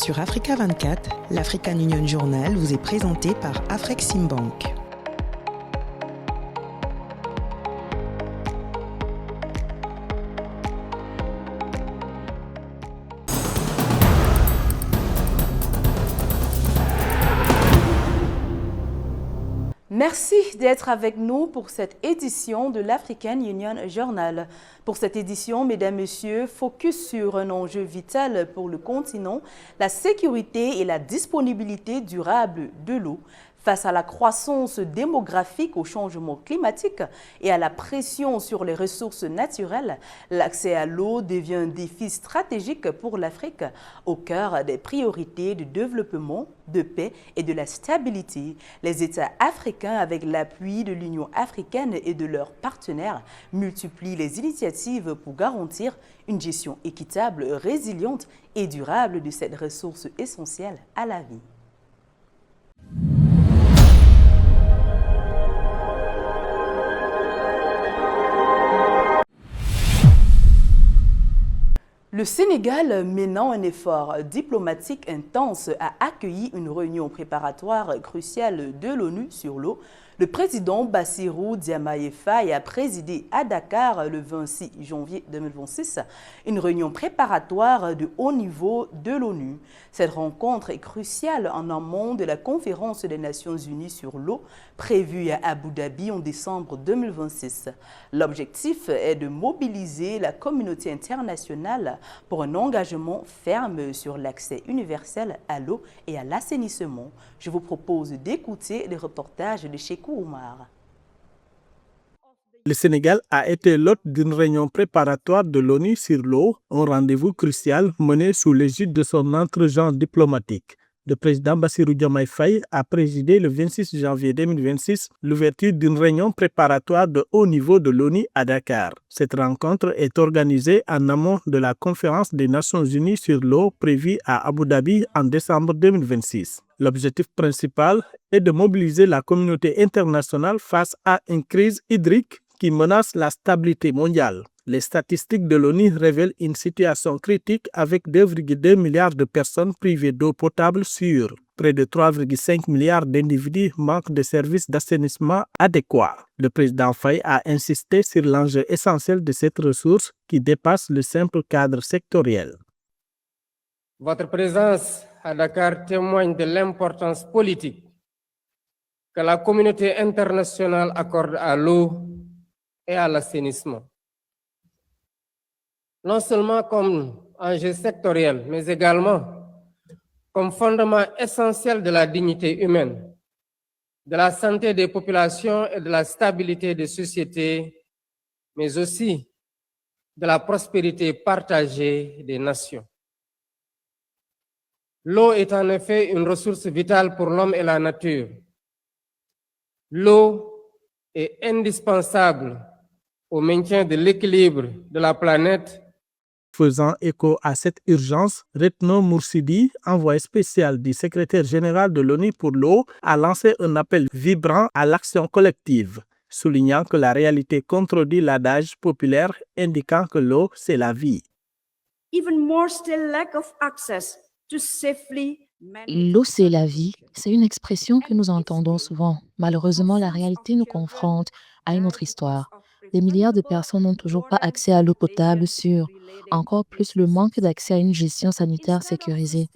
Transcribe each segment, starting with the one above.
Sur Africa 24, l'African Union Journal vous est présenté par Afreximbank. Merci d'être avec nous pour cette édition de l'African Union Journal. Pour cette édition, mesdames, messieurs, focus sur un enjeu vital pour le continent, la sécurité et la disponibilité durable de l'eau. Face à la croissance démographique, au changement climatique et à la pression sur les ressources naturelles, l'accès à l'eau devient un défi stratégique pour l'Afrique, au cœur des priorités de développement, de paix et de la stabilité. Les États africains, avec l'appui de l'Union africaine et de leurs partenaires, multiplient les initiatives pour garantir une gestion équitable, résiliente et durable de cette ressource essentielle à la vie. Le Sénégal, menant un effort diplomatique intense, a accueilli une réunion préparatoire cruciale de l'ONU sur l'eau. Le président Bassirou Diomaye Faye a présidé à Dakar le 26 janvier 2026 une réunion préparatoire de haut niveau de l'ONU. Cette rencontre est cruciale en amont de la conférence des Nations Unies sur l'eau prévue à Abu Dhabi en décembre 2026. L'objectif est de mobiliser la communauté internationale pour un engagement ferme sur l'accès universel à l'eau et à l'assainissement. Je vous propose d'écouter les reportages de Chekou Oumar. Le Sénégal a été l'hôte d'une réunion préparatoire de l'ONU sur l'eau, un rendez-vous crucial mené sous l'égide de son entre-genre diplomatique. Le président Bassirou Diomaye Faye a présidé le 26 janvier 2026 l'ouverture d'une réunion préparatoire de haut niveau de l'ONU à Dakar. Cette rencontre est organisée en amont de la conférence des Nations Unies sur l'eau prévue à Abu Dhabi en décembre 2026. L'objectif principal est de mobiliser la communauté internationale face à une crise hydrique qui menace la stabilité mondiale. Les statistiques de l'ONU révèlent une situation critique avec 2,2 milliards de personnes privées d'eau potable sûre. Près de 3,5 milliards d'individus manquent de services d'assainissement adéquats. Le président Faye a insisté sur l'enjeu essentiel de cette ressource qui dépasse le simple cadre sectoriel. Votre présence à Dakar témoigne de l'importance politique que la communauté internationale accorde à l'eau et à l'assainissement. Non seulement comme enjeu sectoriel, mais également comme fondement essentiel de la dignité humaine, de la santé des populations et de la stabilité des sociétés, mais aussi de la prospérité partagée des nations. L'eau est en effet une ressource vitale pour l'homme et la nature. L'eau est indispensable au maintien de l'équilibre de la planète. Faisant écho à cette urgence, Retno Moursidi, envoyé spécial du secrétaire général de l'ONU pour l'eau, a lancé un appel vibrant à l'action collective, soulignant que la réalité contredit l'adage populaire indiquant que l'eau, c'est la vie. L'eau, c'est la vie. C'est une expression que nous entendons souvent. Malheureusement, la réalité nous confronte à une autre histoire. Des milliards de personnes n'ont toujours pas accès à l'eau potable sûre. Encore plus, le manque d'accès à une gestion sanitaire sécurisée.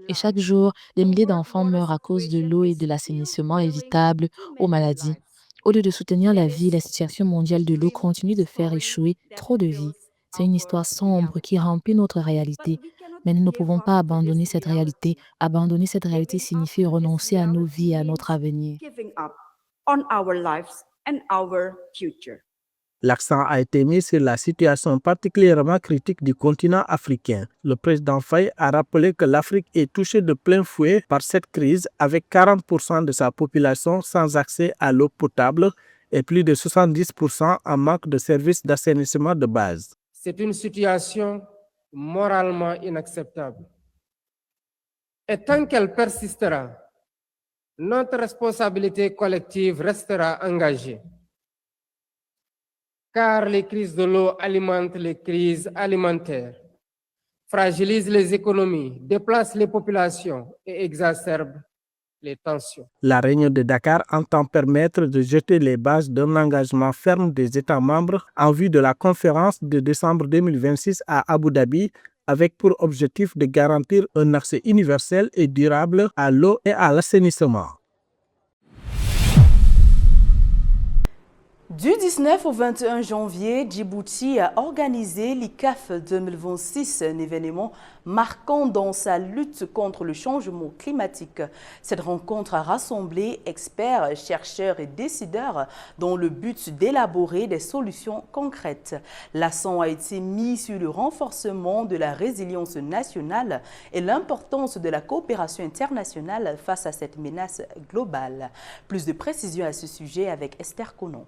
Et chaque jour, des milliers d'enfants meurent à cause de l'eau et de l'assainissement évitable aux maladies. Au lieu de soutenir la vie, la situation mondiale de l'eau continue de faire échouer trop de vies. C'est une histoire sombre qui remplit notre réalité. Mais nous ne pouvons pas abandonner cette réalité. Abandonner cette réalité signifie renoncer à nos vies et à notre avenir. L'accent a été mis sur la situation particulièrement critique du continent africain. Le président Faye a rappelé que l'Afrique est touchée de plein fouet par cette crise avec 40% de sa population sans accès à l'eau potable et plus de 70% en manque de services d'assainissement de base. C'est une situation moralement inacceptable. Et tant qu'elle persistera, notre responsabilité collective restera engagée. Car les crises de l'eau alimentent les crises alimentaires, fragilise les économies, déplace les populations et exacerbe les tensions. La réunion de Dakar entend permettre de jeter les bases d'un engagement ferme des États membres en vue de la conférence de décembre 2026 à Abu Dhabi, avec pour objectif de garantir un accès universel et durable à l'eau et à l'assainissement. Du 19 au 21 janvier, Djibouti a organisé l'ICAF 2026, un événement marquant dans sa lutte contre le changement climatique. Cette rencontre a rassemblé experts, chercheurs et décideurs dans le but d'élaborer des solutions concrètes. L'accent a été mis sur le renforcement de la résilience nationale et l'importance de la coopération internationale face à cette menace globale. Plus de précisions à ce sujet avec Esther Konon.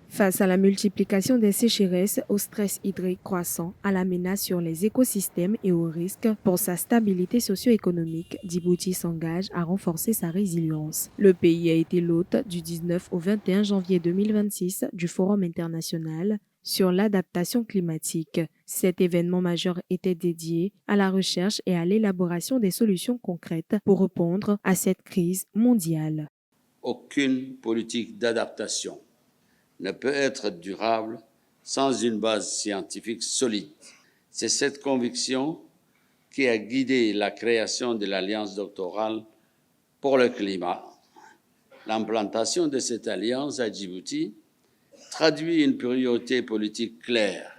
Face à la multiplication des sécheresses, au stress hydrique croissant, à la menace sur les écosystèmes et aux risques pour sa stabilité socio-économique, Djibouti s'engage à renforcer sa résilience. Le pays a été l'hôte du 19 au 21 janvier 2026 du Forum international sur l'adaptation climatique. Cet événement majeur était dédié à la recherche et à l'élaboration des solutions concrètes pour répondre à cette crise mondiale. Aucune politique d'adaptation ne peut être durable sans une base scientifique solide. C'est cette conviction qui a guidé la création de l'Alliance doctorale pour le climat. L'implantation de cette alliance à Djibouti traduit une priorité politique claire: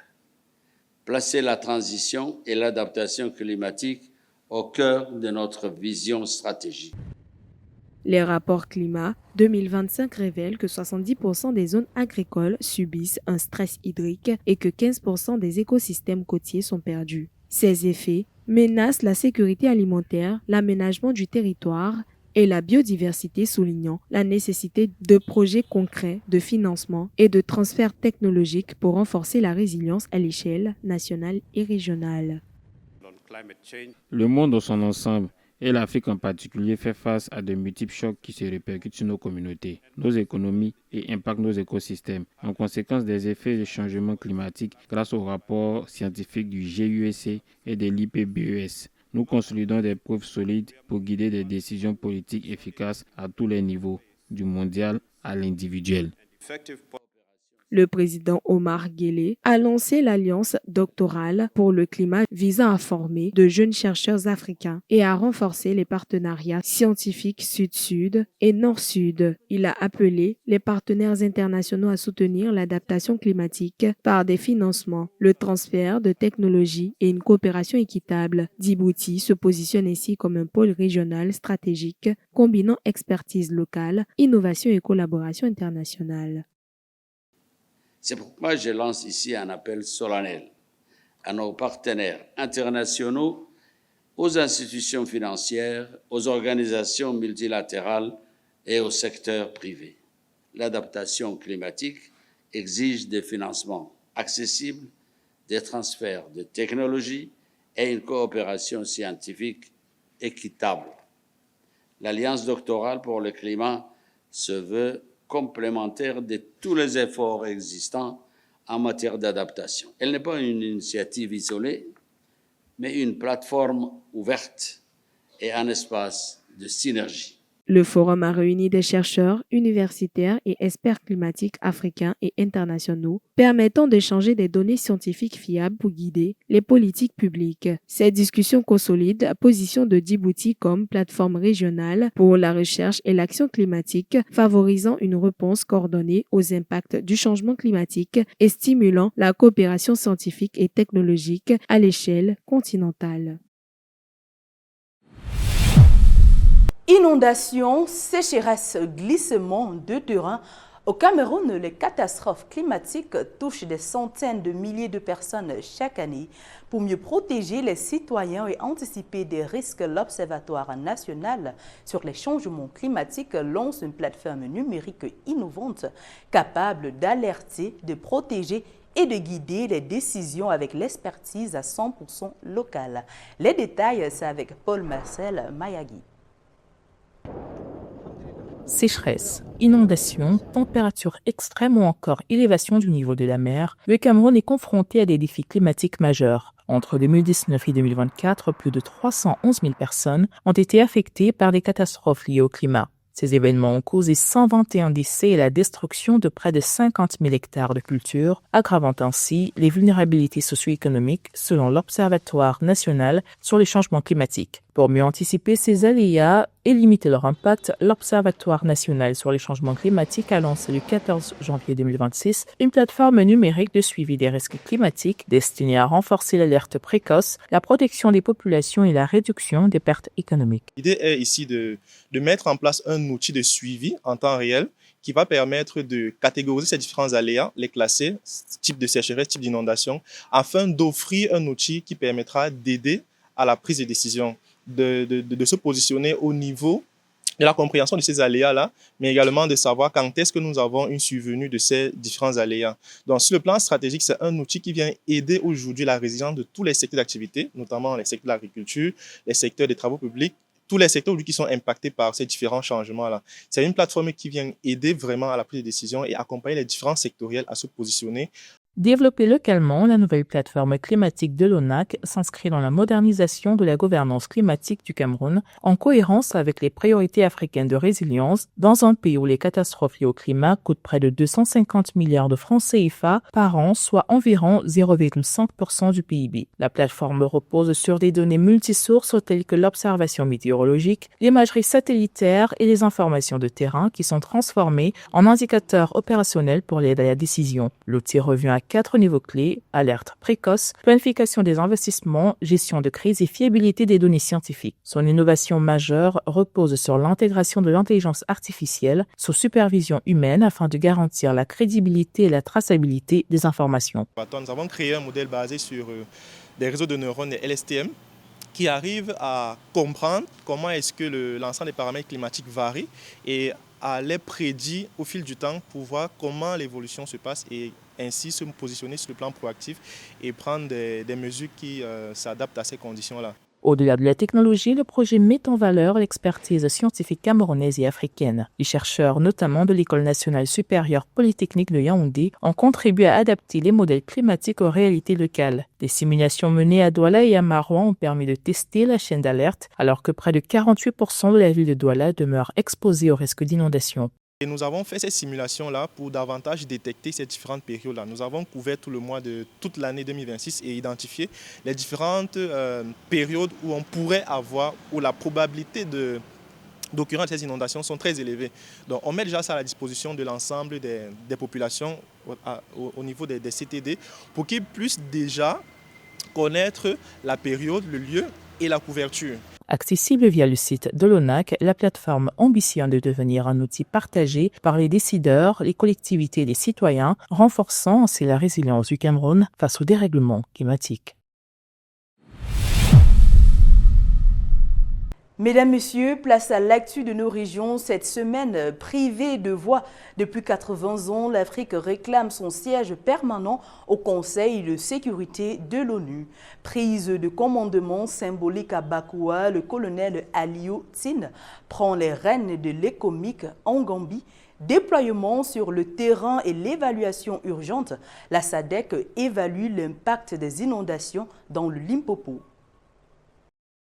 placer la transition et l'adaptation climatique au cœur de notre vision stratégique. Les rapports climat 2025 révèlent que 70% des zones agricoles subissent un stress hydrique et que 15% des écosystèmes côtiers sont perdus. Ces effets menacent la sécurité alimentaire, l'aménagement du territoire et la biodiversité, soulignant la nécessité de projets concrets de financement et de transferts technologiques pour renforcer la résilience à l'échelle nationale et régionale. Le monde dans son ensemble, et l'Afrique en particulier, fait face à de multiples chocs qui se répercutent sur nos communautés, nos économies et impactent nos écosystèmes. En conséquence des effets du changement climatique, grâce aux rapports scientifiques du GUSC et de l'IPBES, nous consolidons des preuves solides pour guider des décisions politiques efficaces à tous les niveaux, du mondial à l'individuel. Le président Omar Guelleh a lancé l'Alliance doctorale pour le climat visant à former de jeunes chercheurs africains et à renforcer les partenariats scientifiques sud-sud et nord-sud. Il a appelé les partenaires internationaux à soutenir l'adaptation climatique par des financements, le transfert de technologies et une coopération équitable. Djibouti se positionne ainsi comme un pôle régional stratégique combinant expertise locale, innovation et collaboration internationale. C'est pourquoi je lance ici un appel solennel à nos partenaires internationaux, aux institutions financières, aux organisations multilatérales et au secteur privé. L'adaptation climatique exige des financements accessibles, des transferts de technologies et une coopération scientifique équitable. L'Alliance doctorale pour le climat se veut complémentaire de tous les efforts existants en matière d'adaptation. Elle n'est pas une initiative isolée, mais une plateforme ouverte et un espace de synergie. Le forum a réuni des chercheurs, universitaires et experts climatiques africains et internationaux, permettant d'échanger des données scientifiques fiables pour guider les politiques publiques. Cette discussion consolide la position de Djibouti comme plateforme régionale pour la recherche et l'action climatique, favorisant une réponse coordonnée aux impacts du changement climatique et stimulant la coopération scientifique et technologique à l'échelle continentale. Inondations, sécheresse, glissement de terrain. Au Cameroun, les catastrophes climatiques touchent des centaines de milliers de personnes chaque année. Pour mieux protéger les citoyens et anticiper des risques, l'Observatoire national sur les changements climatiques lance une plateforme numérique innovante capable d'alerter, de protéger et de guider les décisions avec l'expertise à 100% locale. Les détails, c'est avec Paul Marcel Mayagui. Sécheresse, inondations, températures extrêmes ou encore élévation du niveau de la mer, le Cameroun est confronté à des défis climatiques majeurs. Entre 2019 et 2024, plus de 311 000 personnes ont été affectées par des catastrophes liées au climat. Ces événements ont causé 121 décès et la destruction de près de 50 000 hectares de cultures, aggravant ainsi les vulnérabilités socio-économiques selon l'Observatoire national sur les changements climatiques. Pour mieux anticiper ces aléas et limiter leur impact, l'Observatoire national sur les changements climatiques a lancé le 14 janvier 2026 une plateforme numérique de suivi des risques climatiques destinée à renforcer l'alerte précoce, la protection des populations et la réduction des pertes économiques. L'idée est ici de mettre en place un outil de suivi en temps réel qui va permettre de catégoriser ces différents aléas, les classer, type de sécheresse, type d'inondation, afin d'offrir un outil qui permettra d'aider à la prise de décision, de se positionner au niveau de la compréhension de ces aléas-là, mais également de savoir quand est-ce que nous avons une survenue de ces différents aléas. Donc, sur le plan stratégique, c'est un outil qui vient aider aujourd'hui la résilience de tous les secteurs d'activité, notamment les secteurs de l'agriculture, les secteurs des travaux publics, tous les secteurs qui sont impactés par ces différents changements-là. C'est une plateforme qui vient aider vraiment à la prise de décision et accompagner les différents sectoriels à se positionner. Développée localement, la nouvelle plateforme climatique de l'ONAC s'inscrit dans la modernisation de la gouvernance climatique du Cameroun en cohérence avec les priorités africaines de résilience dans un pays où les catastrophes liées au climat coûtent près de 250 milliards de francs CFA par an, soit environ 0,5% du PIB. La plateforme repose sur des données multisources telles que l'observation météorologique, l'imagerie satellitaire et les informations de terrain qui sont transformées en indicateurs opérationnels pour l'aide à la décision. L'outil revient à 4 niveaux clés: alerte précoce, planification des investissements, gestion de crise et fiabilité des données scientifiques. Son innovation majeure repose sur l'intégration de l'intelligence artificielle sous supervision humaine afin de garantir la crédibilité et la traçabilité des informations. Nous avons créé un modèle basé sur des réseaux de neurones, des LSTM, qui arrivent à comprendre comment est-ce que l'ensemble des paramètres climatiques varient et à les prédire au fil du temps pour voir comment l'évolution se passe et ainsi se positionner sur le plan proactif et prendre des mesures qui s'adaptent à ces conditions-là. Au-delà de la technologie, le projet met en valeur l'expertise scientifique camerounaise et africaine. Les chercheurs, notamment de l'École nationale supérieure polytechnique de Yaoundé, ont contribué à adapter les modèles climatiques aux réalités locales. Des simulations menées à Douala et à Marouane ont permis de tester la chaîne d'alerte, alors que près de 48% de la ville de Douala demeure exposée au risque d'inondation. Et nous avons fait ces simulations-là pour davantage détecter ces différentes périodes-là. Nous avons couvert tout le mois de toute l'année 2026 et identifié les différentes périodes où on pourrait avoir, où la probabilité d'occurrence de ces inondations sont très élevées. Donc on met déjà ça à la disposition de l'ensemble des populations au niveau des CTD pour qu'ils puissent déjà connaître la période, le lieu et la couverture. Accessible via le site de l'ONAC, la plateforme ambitionne de devenir un outil partagé par les décideurs, les collectivités et les citoyens, renforçant ainsi la résilience du Cameroun face au dérèglement climatique. Mesdames, Messieurs, place à l'actu de nos régions. Cette semaine, privée de voix depuis 80 ans, l'Afrique réclame son siège permanent au Conseil de sécurité de l'ONU. Prise de commandement symbolique à Bakoua, le colonel Aliou Tine prend les rênes de l'ECOMIC en Gambie. Déploiement sur le terrain et l'évaluation urgente, la SADC évalue l'impact des inondations dans le Limpopo.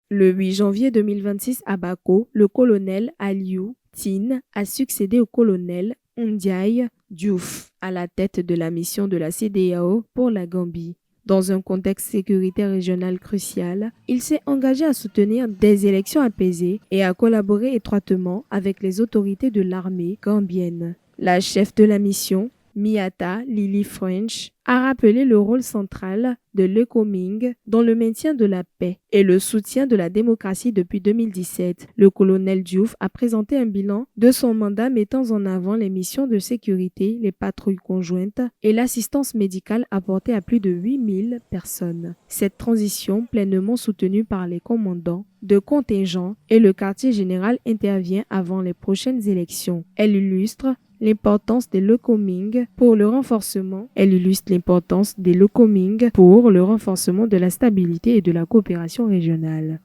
Le 8 janvier 2026 à Bako, le colonel Aliou Tine a succédé au colonel Ndiaye Diouf à la tête de la mission de la CEDEAO pour la Gambie. Dans un contexte sécuritaire régional crucial, il s'est engagé à soutenir des élections apaisées et à collaborer étroitement avec les autorités de l'armée gambienne. La chef de la mission, Miata Lily French, a rappelé le rôle central de l'ECOMIG dans le maintien de la paix et le soutien de la démocratie depuis 2017. Le colonel Diouf a présenté un bilan de son mandat mettant en avant les missions de sécurité, les patrouilles conjointes et l'assistance médicale apportée à plus de 8000 personnes. Cette transition, pleinement soutenue par les commandants de contingent et le quartier général, intervient avant les prochaines élections. Elle illustre l'importance des l'ECOMIG pour le renforcement. Elle illustre l'importance des l'ECOMIG pour le renforcement de la stabilité et de la coopération régionale.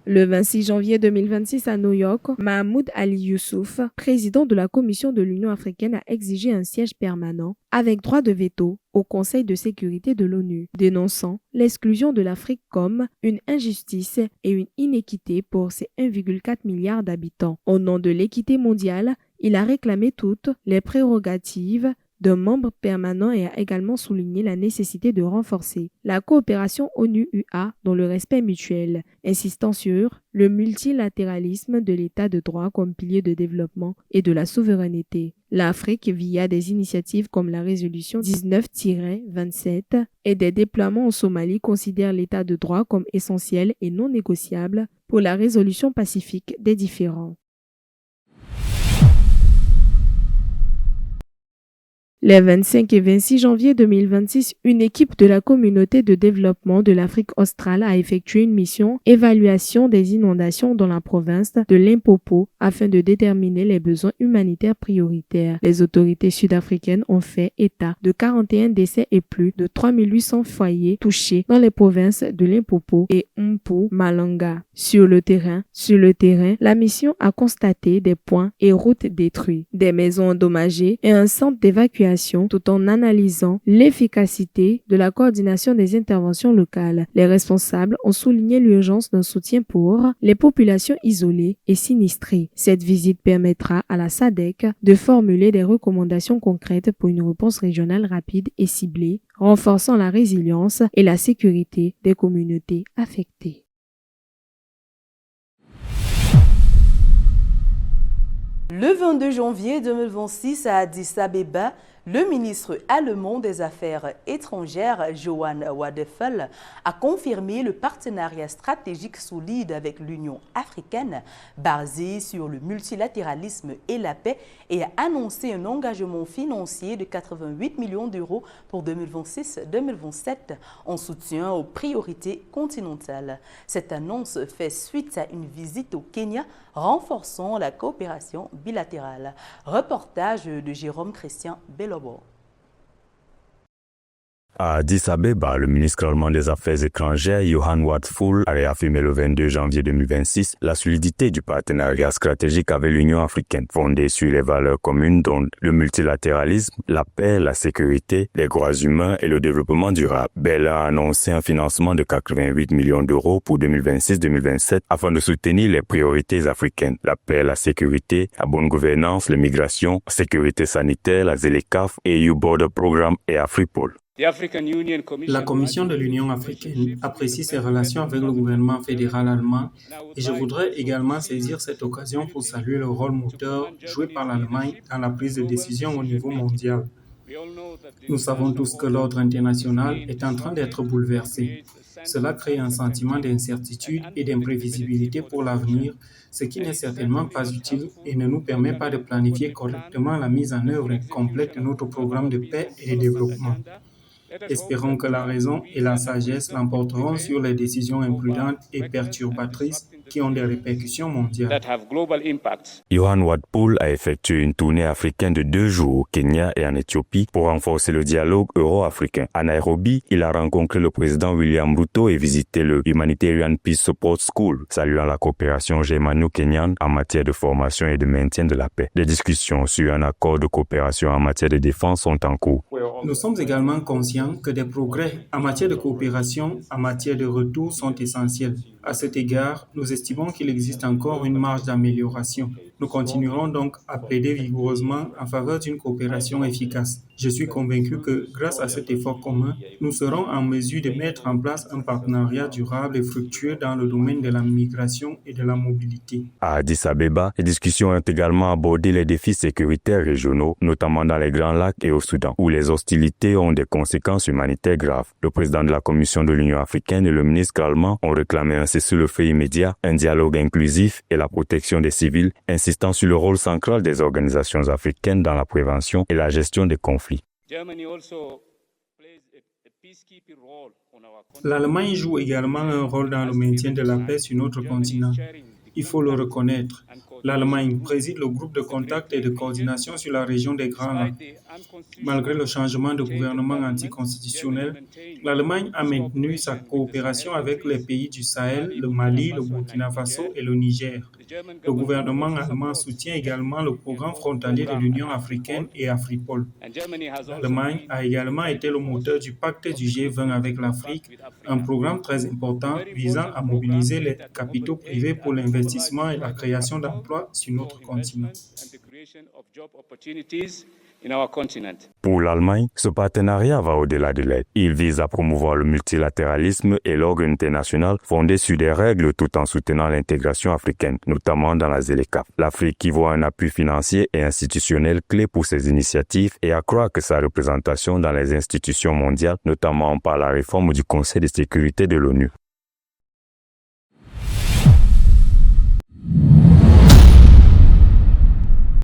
Le 26 janvier 2026 à New York, Mahmoud Ali Youssouf, président de la Commission de l'Union africaine, a exigé un siège permanent avec droit de veto au Conseil de sécurité de l'ONU, dénonçant l'exclusion de l'Afrique comme une injustice et une inéquité pour ses 1,4 milliard d'habitants. Au nom de l'équité mondiale, il a réclamé toutes les prérogatives d'un membre permanent et a également souligné la nécessité de renforcer la coopération ONU-UA dans le respect mutuel, insistant sur le multilatéralisme de l'état de droit comme pilier de développement et de la souveraineté. L'Afrique, via des initiatives comme la résolution 19-27 et des déploiements en Somalie, considère l'état de droit comme essentiel et non négociable pour la résolution pacifique des différends. Les 25 et 26 janvier 2026, une équipe de la communauté de développement de l'Afrique australe a effectué une mission évaluation des inondations dans la province de Limpopo afin de déterminer les besoins humanitaires prioritaires. Les autorités sud-africaines ont fait état de 41 décès et plus de 3800 foyers touchés dans les provinces de Limpopo et Mpumalanga. Sur le terrain, la mission a constaté des points et routes détruits, des maisons endommagées et un centre d'évacuation tout en analysant l'efficacité de la coordination des interventions locales. Les responsables ont souligné l'urgence d'un soutien pour les populations isolées et sinistrées. Cette visite permettra à la SADC de formuler des recommandations concrètes pour une réponse régionale rapide et ciblée, renforçant la résilience et la sécurité des communautés affectées. Le 22 janvier 2026 à Addis Abeba, le ministre allemand des Affaires étrangères, Johann Wadephel, a confirmé le partenariat stratégique solide avec l'Union africaine, basé sur le multilatéralisme et la paix, et a annoncé un engagement financier de 88 millions d'euros pour 2026-2027 en soutien aux priorités continentales. Cette annonce fait suite à une visite au Kenya, renforçant la coopération bilatérale. Reportage de Jérôme Christian Bellobo. À Addis Abeba, le ministre allemand des Affaires étrangères, Johann Wadephul, a réaffirmé le 22 janvier 2026 la solidité du partenariat stratégique avec l'Union africaine, fondé sur les valeurs communes dont le multilatéralisme, la paix, la sécurité, les droits humains et le développement durable. Bella a annoncé un financement de 88 millions d'euros pour 2026-2027 afin de soutenir les priorités africaines, la paix, la sécurité, la bonne gouvernance, l'immigration, la sécurité sanitaire, la ZLECAf, EU Border Programme et AfriPol. La Commission de l'Union africaine apprécie ses relations avec le gouvernement fédéral allemand et je voudrais également saisir cette occasion pour saluer le rôle moteur joué par l'Allemagne dans la prise de décision au niveau mondial. Nous savons tous que l'ordre international est en train d'être bouleversé. Cela crée un sentiment d'incertitude et d'imprévisibilité pour l'avenir, ce qui n'est certainement pas utile et ne nous permet pas de planifier correctement la mise en œuvre complète de notre programme de paix et de développement. Espérons que la raison et la sagesse l'emporteront sur les décisions imprudentes et perturbatrices qui ont des répercussions mondiales. Johann Wadephul a effectué une tournée africaine de 2 jours au Kenya et en Éthiopie pour renforcer le dialogue euro-africain. À Nairobi, il a rencontré le président William Ruto et visité le Humanitarian Peace Support School, saluant la coopération germano-kenyane en matière de formation et de maintien de la paix. Des discussions sur un accord de coopération en matière de défense sont en cours. Nous sommes également conscients que des progrès en matière de coopération, en matière de retour sont essentiels. À cet égard, nous estimons qu'il existe encore une marge d'amélioration. Nous continuerons donc à plaider vigoureusement en faveur d'une coopération efficace. Je suis convaincu que, grâce à cet effort commun, nous serons en mesure de mettre en place un partenariat durable et fructueux dans le domaine de la migration et de la mobilité. À Addis Abeba, les discussions ont également abordé les défis sécuritaires régionaux, notamment dans les Grands Lacs et au Soudan, où les hostilités ont des conséquences humanitaires graves. Le président de la Commission de l'Union africaine et le ministre allemand ont réclamé un cessez-le-feu immédiat, un dialogue inclusif et la protection des civils, insistant sur le rôle central des organisations africaines dans la prévention et la gestion des conflits. L'Allemagne joue également un rôle dans le maintien de la paix sur notre continent. Il faut le reconnaître. L'Allemagne préside le groupe de contact et de coordination sur la région des Grands Lacs. Malgré le changement de gouvernement anticonstitutionnel, l'Allemagne a maintenu sa coopération avec les pays du Sahel, le Mali, le Burkina Faso et le Niger. Le gouvernement allemand soutient également le programme frontalier de l'Union africaine et Afripol. L'Allemagne a également été le moteur du pacte du G20 avec l'Afrique, un programme très important visant à mobiliser les capitaux privés pour l'investissement et la création d'emplois sur notre continent. Pour l'Allemagne, ce partenariat va au-delà de l'aide. Il vise à promouvoir le multilatéralisme et l'ordre international fondé sur des règles tout en soutenant l'intégration africaine, notamment dans la ZLECAf. L'Afrique y voit un appui financier et institutionnel clé pour ses initiatives et accroît sa représentation dans les institutions mondiales, notamment par la réforme du Conseil de sécurité de l'ONU.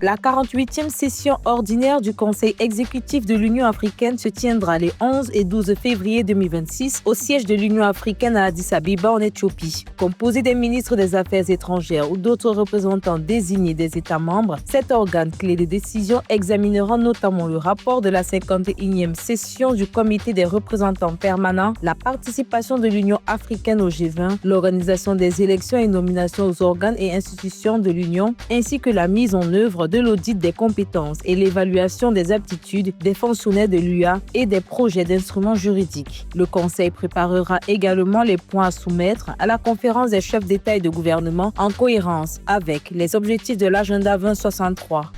La 48e session ordinaire du Conseil exécutif de l'Union africaine se tiendra les 11 et 12 février 2026 au siège de l'Union africaine à Addis Abeba en Éthiopie. Composé des ministres des Affaires étrangères ou d'autres représentants désignés des États membres, cet organe clé de décision examinera notamment le rapport de la 51e session du Comité des représentants permanents, la participation de l'Union africaine au G20, l'organisation des élections et nominations aux organes et institutions de l'Union, ainsi que la mise en œuvre de l'audit des compétences et l'évaluation des aptitudes des fonctionnaires de l'UA et des projets d'instruments juridiques. Le Conseil préparera également les points à soumettre à la conférence des chefs d'État et de gouvernement en cohérence avec les objectifs de l'agenda 2063.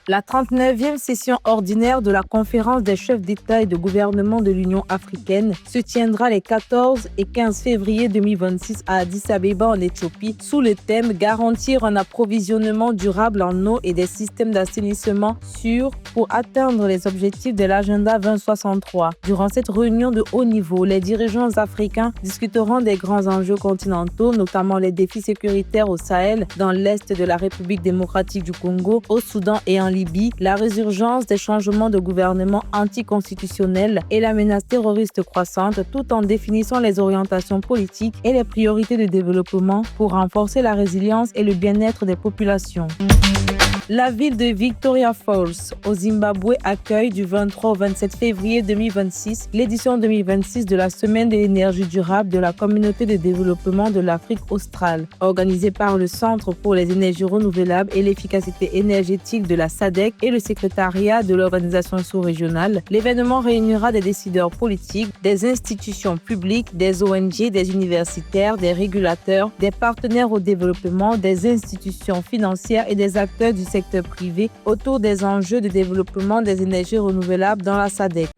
La 39e session ordinaire de la conférence des chefs d'État et de gouvernement de l'Union africaine se tiendra les 14 et 15 février 2026 à Addis Abeba en Éthiopie sous le thème « Garantir un approvisionnement durable en eau et des systèmes d'assainissement sûrs pour atteindre les objectifs de l'agenda 2063 ». Durant cette réunion de haut niveau, les dirigeants africains discuteront des grands enjeux continentaux, notamment les défis sécuritaires au Sahel, dans l'est de la République démocratique du Congo, au Soudan et en Libye, la résurgence des changements de gouvernement anticonstitutionnels et la menace terroriste croissante, tout en définissant les orientations politiques et les priorités de développement pour renforcer la résilience et le bien-être des populations. La ville de Victoria Falls, au Zimbabwe, accueille du 23 au 27 février 2026 l'édition 2026 de la Semaine de l'énergie durable de la Communauté de développement de l'Afrique australe. Organisée par le Centre pour les énergies renouvelables et l'efficacité énergétique de la SADC et le secrétariat de l'organisation sous-régionale, l'événement réunira des décideurs politiques, des institutions publiques, des ONG, des universitaires, des régulateurs, des partenaires au développement, des institutions financières et des acteurs du secteur privé autour des enjeux de développement des énergies renouvelables dans la SADC.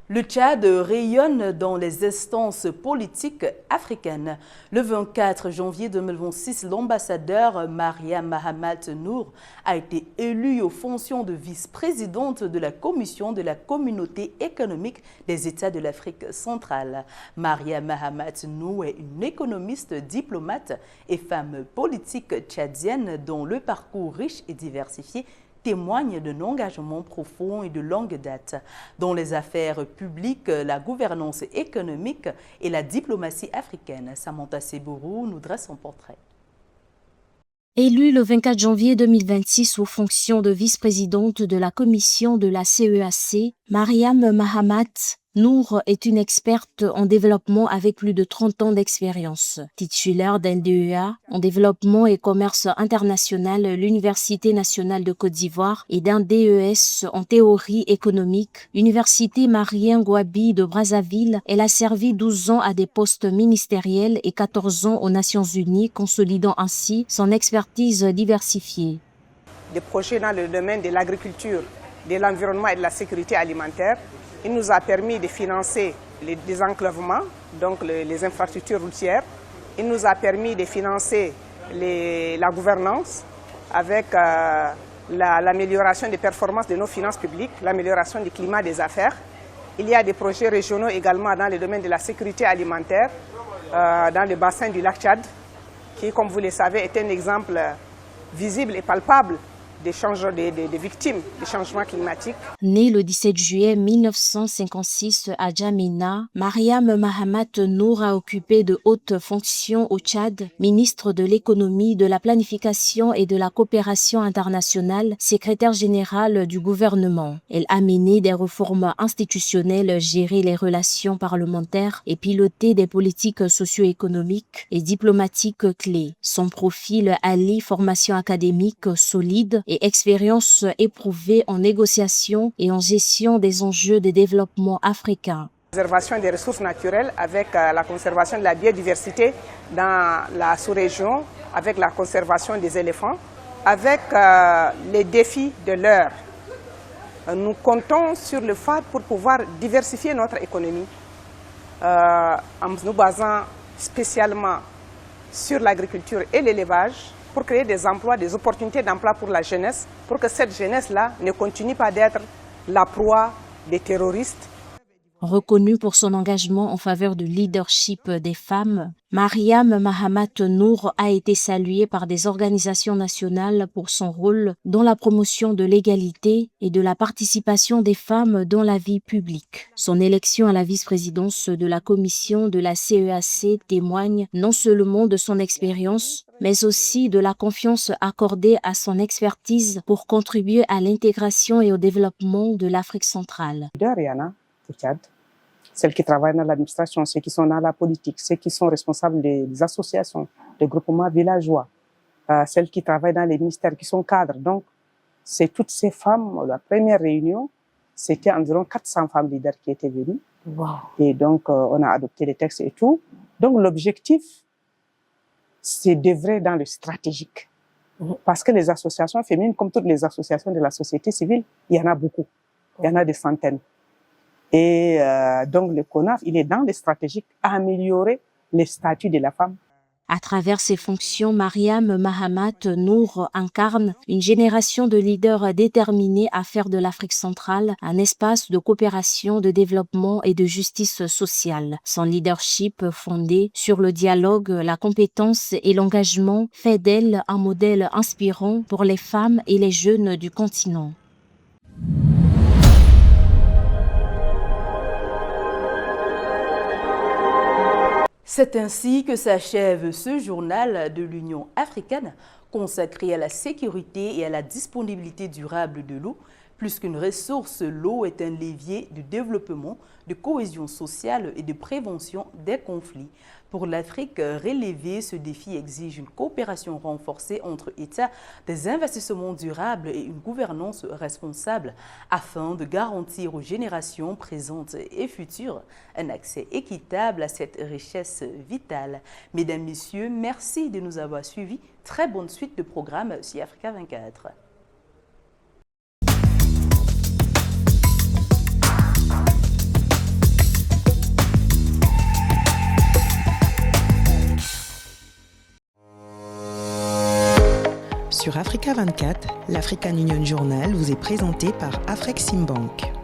Le Tchad rayonne dans les instances politiques africaines. Le 24 janvier 2026, l'ambassadeur Maria Mahamat Nour a été élue aux fonctions de vice-présidente de la Commission de la Communauté économique des États de l'Afrique centrale. Maria Mahamat Nour est une économiste, diplomate et femme politique tchadienne dont le parcours riche et diversifié témoigne d'un engagement profond et de longue date dans les affaires publiques, la gouvernance économique et la diplomatie africaine. Samantha Sebourou nous dresse son portrait. Élue le 24 janvier 2026 aux fonctions de vice-présidente de la commission de la CEAC, Mariam Mahamat Nour est une experte en développement avec plus de 30 ans d'expérience. Titulaire d'un DEA en développement et commerce international à l'Université nationale de Côte d'Ivoire et d'un DES en théorie économique, Université Marien Gouabi de Brazzaville, elle a servi 12 ans à des postes ministériels et 14 ans aux Nations Unies, consolidant ainsi son expertise diversifiée. Des projets dans le domaine de l'agriculture, de l'environnement et de la sécurité alimentaire. Il nous a permis de financer les désenclavements, donc les infrastructures routières. Il nous a permis de financer la gouvernance avec l'amélioration des performances de nos finances publiques, l'amélioration du climat des affaires. Il y a des projets régionaux également dans le domaine de la sécurité alimentaire, dans le bassin du lac Tchad, qui, comme vous le savez, est un exemple visible et palpable des victimes des changements climatiques. Née le 17 juillet 1956 à Djamena, Mariam Mahamat Nour a occupé de hautes fonctions au Tchad, ministre de l'économie, de la planification et de la coopération internationale, secrétaire générale du gouvernement. Elle a mené des réformes institutionnelles, géré les relations parlementaires et piloté des politiques socio-économiques et diplomatiques clés. Son profil allie formation académique solide et expérience éprouvée en négociation et en gestion des enjeux de développement africain. La conservation des ressources naturelles avec la conservation de la biodiversité dans la sous-région, avec la conservation des éléphants, avec les défis de l'heure. Nous comptons sur le FAD pour pouvoir diversifier notre économie en nous basant spécialement sur l'agriculture et l'élevage pour créer des emplois, des opportunités d'emploi pour la jeunesse, pour que cette jeunesse-là ne continue pas d'être la proie des terroristes. Reconnue pour son engagement en faveur du leadership des femmes, Mariam Mahamat Nour a été saluée par des organisations nationales pour son rôle dans la promotion de l'égalité et de la participation des femmes dans la vie publique. Son élection à la vice-présidence de la commission de la CEAC témoigne non seulement de son expérience, mais aussi de la confiance accordée à son expertise pour contribuer à l'intégration et au développement de l'Afrique centrale. Au Tchad, celles qui travaillent dans l'administration, ceux qui sont dans la politique, ceux qui sont responsables des associations, des groupements villageois, celles qui travaillent dans les ministères, qui sont cadres. Donc, c'est toutes ces femmes, la première réunion, c'était environ 400 femmes leaders qui étaient venues. Wow. Et donc, on a adopté les textes et tout. Donc, l'objectif, c'est d'œuvrer dans le stratégique. Parce que les associations féminines, comme toutes les associations de la société civile, il y en a beaucoup. Il y en a des centaines. Et donc le CONAF, il est dans les stratégiques à améliorer les statuts de la femme. À travers ses fonctions, Mariam Mahamat Nour incarne une génération de leaders déterminés à faire de l'Afrique centrale un espace de coopération, de développement et de justice sociale. Son leadership fondé sur le dialogue, la compétence et l'engagement fait d'elle un modèle inspirant pour les femmes et les jeunes du continent. C'est ainsi que s'achève ce journal de l'Union africaine consacré à la sécurité et à la disponibilité durable de l'eau. Plus qu'une ressource, l'eau est un levier de développement, de cohésion sociale et de prévention des conflits. Pour l'Afrique, relever ce défi exige une coopération renforcée entre États, des investissements durables et une gouvernance responsable afin de garantir aux générations présentes et futures un accès équitable à cette richesse vitale. Mesdames, Messieurs, merci de nous avoir suivis. Très bonne suite de programme sur Africa 24. Sur Africa 24, l'African Union Journal vous est présenté par Afreximbank.